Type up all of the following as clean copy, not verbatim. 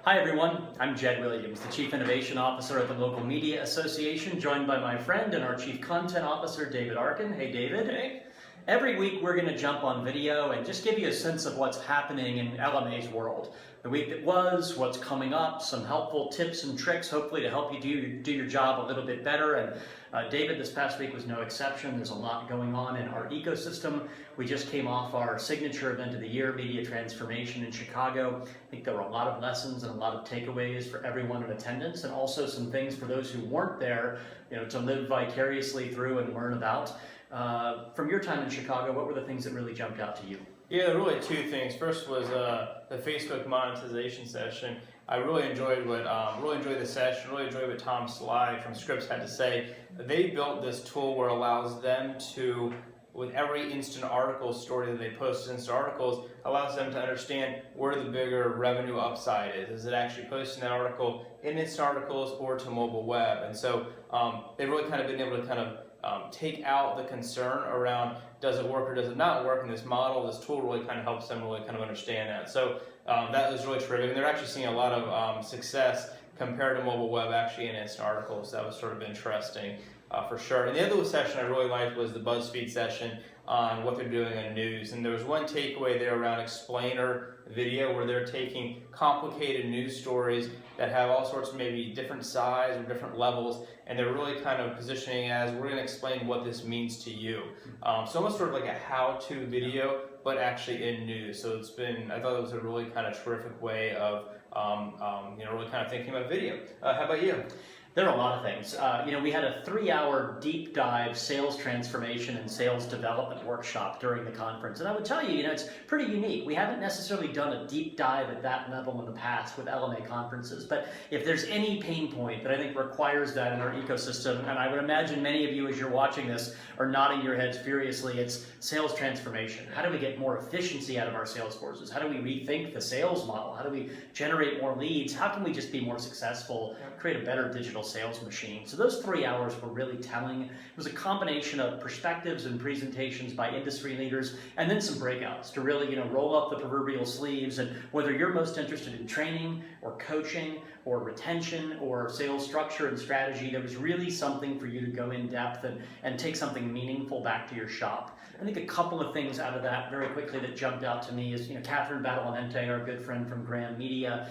Hi everyone, I'm Jed Williams, the Chief Innovation Officer at the local Media Association, joined by my friend and our Chief Content Officer, David Arkin. Hey David. Hey. Every week we're going to jump on video and just give you a sense of what's happening in LMA's world. The week that was, what's coming up, some helpful tips and tricks hopefully to help you do your job a little bit better. And David, this past week was no exception. There's a lot going on in our ecosystem. We just came off our signature event of the year, Media Transformation in Chicago. I think there were a lot of lessons and a lot of takeaways for everyone in attendance, and also some things for those who weren't there, to live vicariously through and learn about. From your time in Chicago, what were the things that really jumped out to you? Yeah, really two things. First was the Facebook monetization session. I really enjoyed the session. Really enjoyed what Tom Sly from Scripps had to say. They built this tool where it allows them to, with every instant article story that they post as instant articles, allows them to understand where the bigger revenue upside is. Is it actually posting that article in instant articles or to mobile web? And so they've really kind of been able to take out the concern around does it work or does it not work in this model. This tool really kind of helps them really kind of understand that. So that was really terrific. And they're actually seeing a lot of success compared to mobile web actually in instant articles. That was sort of interesting for sure. And the other session I really liked was the BuzzFeed session on what they're doing in news. And there was one takeaway there around explainer video where they're taking complicated news stories that have all sorts of maybe different size or different levels, and they're really kind of positioning as we're going to explain what this means to you. So almost sort of like a how-to video, but actually in news. So I thought it was a really kind of terrific way of really kind of thinking about video. How about you? There are a lot of things. We had a 3-hour deep dive sales transformation and sales development workshop during the conference. And I would tell you, it's pretty unique. We haven't necessarily done a deep dive at that level in the past with LMA conferences. But if there's any pain point that I think requires that in our ecosystem, and I would imagine many of you as you're watching this are nodding your heads furiously, it's sales transformation. How do we get more efficiency out of our sales forces? How do we rethink the sales model? How do we generate more leads? How can we just be more successful, create a better digital sales machine? So those 3 hours were really telling. It was a combination of perspectives and presentations by industry leaders, and then some breakouts to really roll up the proverbial sleeves. And whether you're most interested in training or coaching or retention or sales structure and strategy, there was really something for you to go in depth and take something meaningful back to your shop. I think a couple of things out of that very quickly that jumped out to me is, Catherine Badalamenti, our good friend from Graham Media,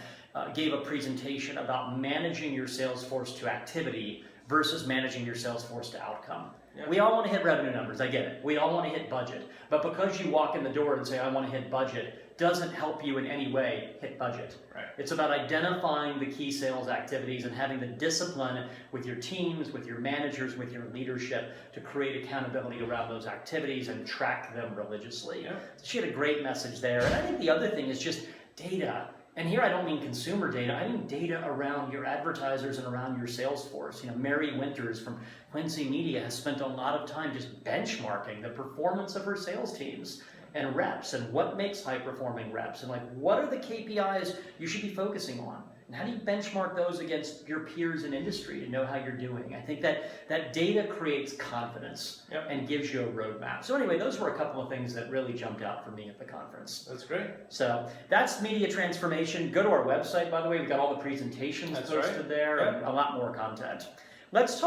gave a presentation about managing your sales force to activity versus managing your sales force to outcome. Yep. We all want to hit revenue numbers, I get it. We all want to hit budget. But because you walk in the door and say, I want to hit budget, doesn't help you in any way hit budget. Right. It's about identifying the key sales activities and having the discipline with your teams, with your managers, with your leadership to create accountability around those activities and track them religiously. Yep. So she had a great message there. And I think the other thing is just data. And here I don't mean consumer data, I mean data around your advertisers and around your sales force. Mary Winters from Quincy Media has spent a lot of time just benchmarking the performance of her sales teams and reps and what makes high-performing reps and what are the KPIs you should be focusing on. And how do you benchmark those against your peers in industry to know how you're doing? I think that data creates confidence. Yep. And gives you a roadmap. So anyway, those were a couple of things that really jumped out for me at the conference. That's great. So that's media transformation. Go to our website, by the way. We've got all the presentations posted there and a lot more content. Let's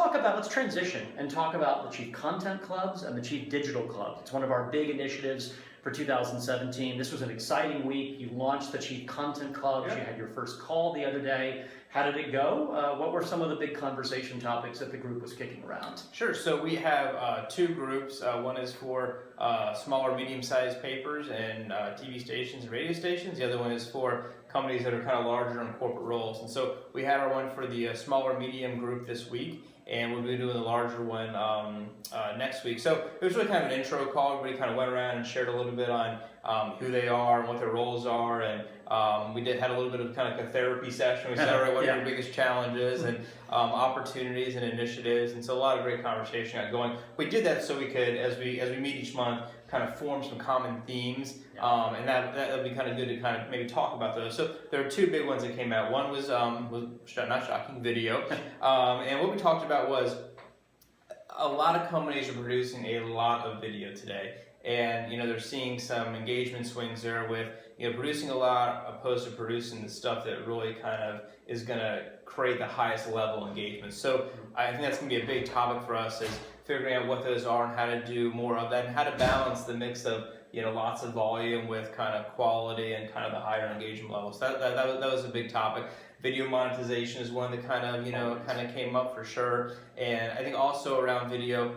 transition and talk about the Chief Content Clubs and the Chief Digital Clubs. It's one of our big initiatives for 2017. This was an exciting week. You launched the Chief Content Clubs. You had your first call the other day. How did it go? What were some of the big conversation topics that the group was kicking around? Sure. So we have two groups. One is for smaller, medium-sized papers and TV stations and radio stations. The other one is for companies that are kind of larger in corporate roles. And so we had our one for the smaller, medium group this week, and we'll be doing the larger one next week. So it was really kind of an intro call. Everybody kind of went around and shared a little bit on who they are and what their roles are, and we had a little bit of kind of like a therapy session. We said, all right, what are your biggest challenges and opportunities and initiatives, and so a lot of great conversation got going. We did that so we could, as we meet each month, kind of form some common themes, and that would be kind of good to kind of maybe talk about those. So there are two big ones that came out. One was not shocking, video, and what we talked about was a lot of companies are producing a lot of video today. and they're seeing some engagement swings there with producing a lot opposed to producing the stuff that really kind of is going to create the highest level engagement. So I think that's going to be a big topic for us, is figuring out what those are and how to do more of that, and how to balance the mix of lots of volume with kind of quality and kind of the higher engagement levels. That was a big topic. Video monetization is one that kind of came up for sure, and I think also around video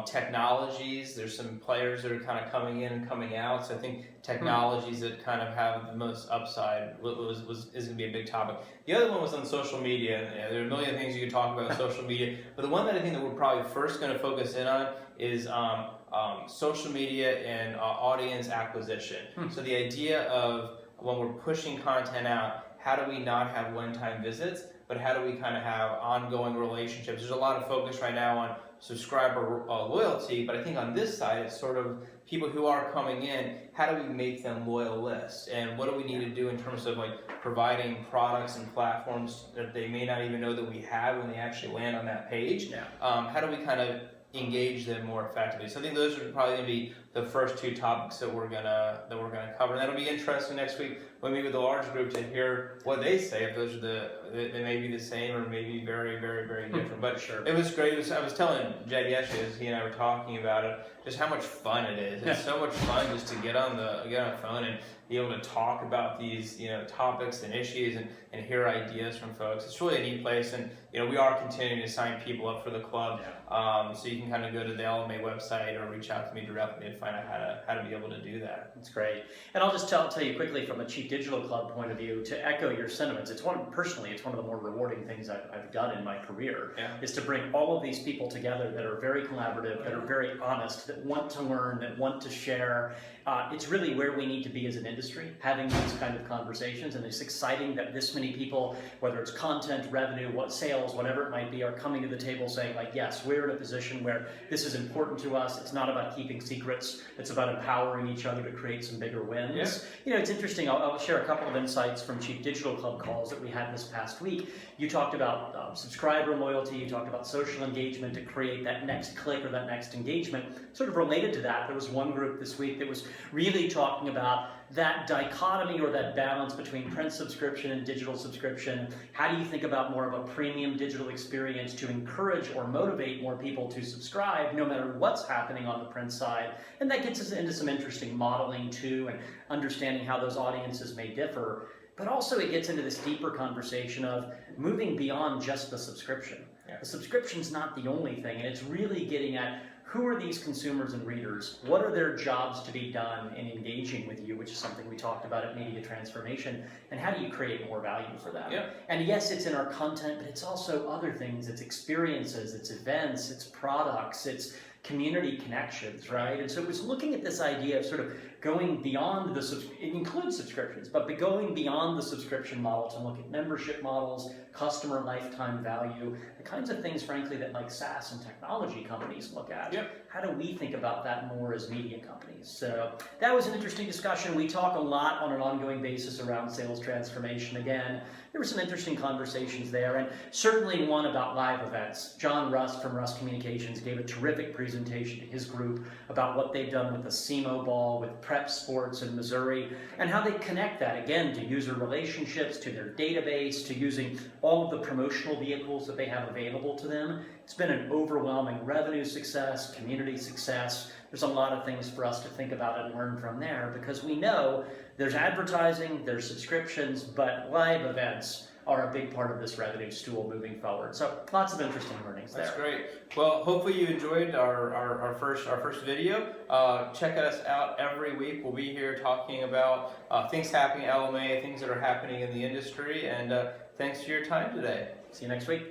technologies, there's some players that are kind of coming in and coming out. So I think technologies that kind of have the most upside is going to be a big topic. The other one was on social media. And, there are a million things you can talk about on social media, but the one that I think that we're probably first going to focus in on is social media and audience acquisition. So the idea of when we're pushing content out, how do we not have one-time visits, but how do we kind of have ongoing relationships? There's a lot of focus right now on subscriber loyalty, but I think on this side, it's sort of people who are coming in, how do we make them loyalists? And what do we need to do in terms of providing products and platforms that they may not even know that we have when they actually land on that page? How do we kind of engage them more effectively? So I think those are probably going to be the first two topics that we're gonna cover. And that'll be interesting next week when we meet with the large group to hear what they say. If those are they may be the same or maybe very, very, very different. But sure, it was great. I was telling Jed yesterday, as he and I were talking about it, just how much fun it is. It's so much fun just to get on the phone and be able to talk about these topics and issues and hear ideas from folks. It's really a neat place, and we are continuing to sign people up for the club. So you can kind of go to the LMA website or reach out to me directly and find out how to be able to do that. That's great. And I'll just tell you quickly from a Chief Digital Club point of view, to echo your sentiments, it's one of the more rewarding things I've done in my career, is to bring all of these people together that are very collaborative, that are very honest, that want to learn, that want to share. It's really where we need to be as an industry, having these kind of conversations, and it's exciting that this many people, whether it's content, revenue, sales, whatever it might be, are coming to the table saying yes, we're in a position where this is important to us. It's not about keeping secrets. It's about empowering each other to create some bigger wins. It's interesting. I'll share a couple of insights from Chief Digital Club calls that we had this past week. You talked about subscriber loyalty. You talked about social engagement to create that next click or that next engagement. Sort of related to that, there was one group this week that was really talking about that dichotomy or that balance between print subscription and digital subscription. How do you think about more of a premium digital experience to encourage or motivate more people to subscribe no matter what's happening on the print side? And that gets us into some interesting modeling too, and understanding how those audiences may differ. But also it gets into this deeper conversation of moving beyond just the subscription. The subscription's not the only thing, and it's really getting at who are these consumers and readers? What are their jobs to be done in engaging with you, which is something we talked about at Media Transformation, and how do you create more value for them? And yes, it's in our content, but it's also other things. It's experiences, it's events, it's products, it's community connections, right? And so it was looking at this idea of sort of going beyond it includes subscriptions, but going beyond the subscription model to look at membership models, customer lifetime value, the kinds of things, frankly, that SaaS and technology companies look at. How do we think about that more as media companies? So that was an interesting discussion. We talk a lot on an ongoing basis around sales transformation. Again, there were some interesting conversations there, and certainly one about live events. John Rust from Rust Communications gave a terrific presentation to his group about what they've done with the SEMO Ball, with Prep Sports in Missouri, and how they connect that, again, to user relationships, to their database, to using all of the promotional vehicles that they have available to them. It's been an overwhelming revenue success, community success. There's a lot of things for us to think about and learn from there, because we know there's advertising, there's subscriptions, but live events are a big part of this revenue stool moving forward. So lots of interesting learnings there. That's great. Well, hopefully you enjoyed our first video. Check us out every week. We'll be here talking about things happening at LMA, things that are happening in the industry, and thanks for your time today. See you next week.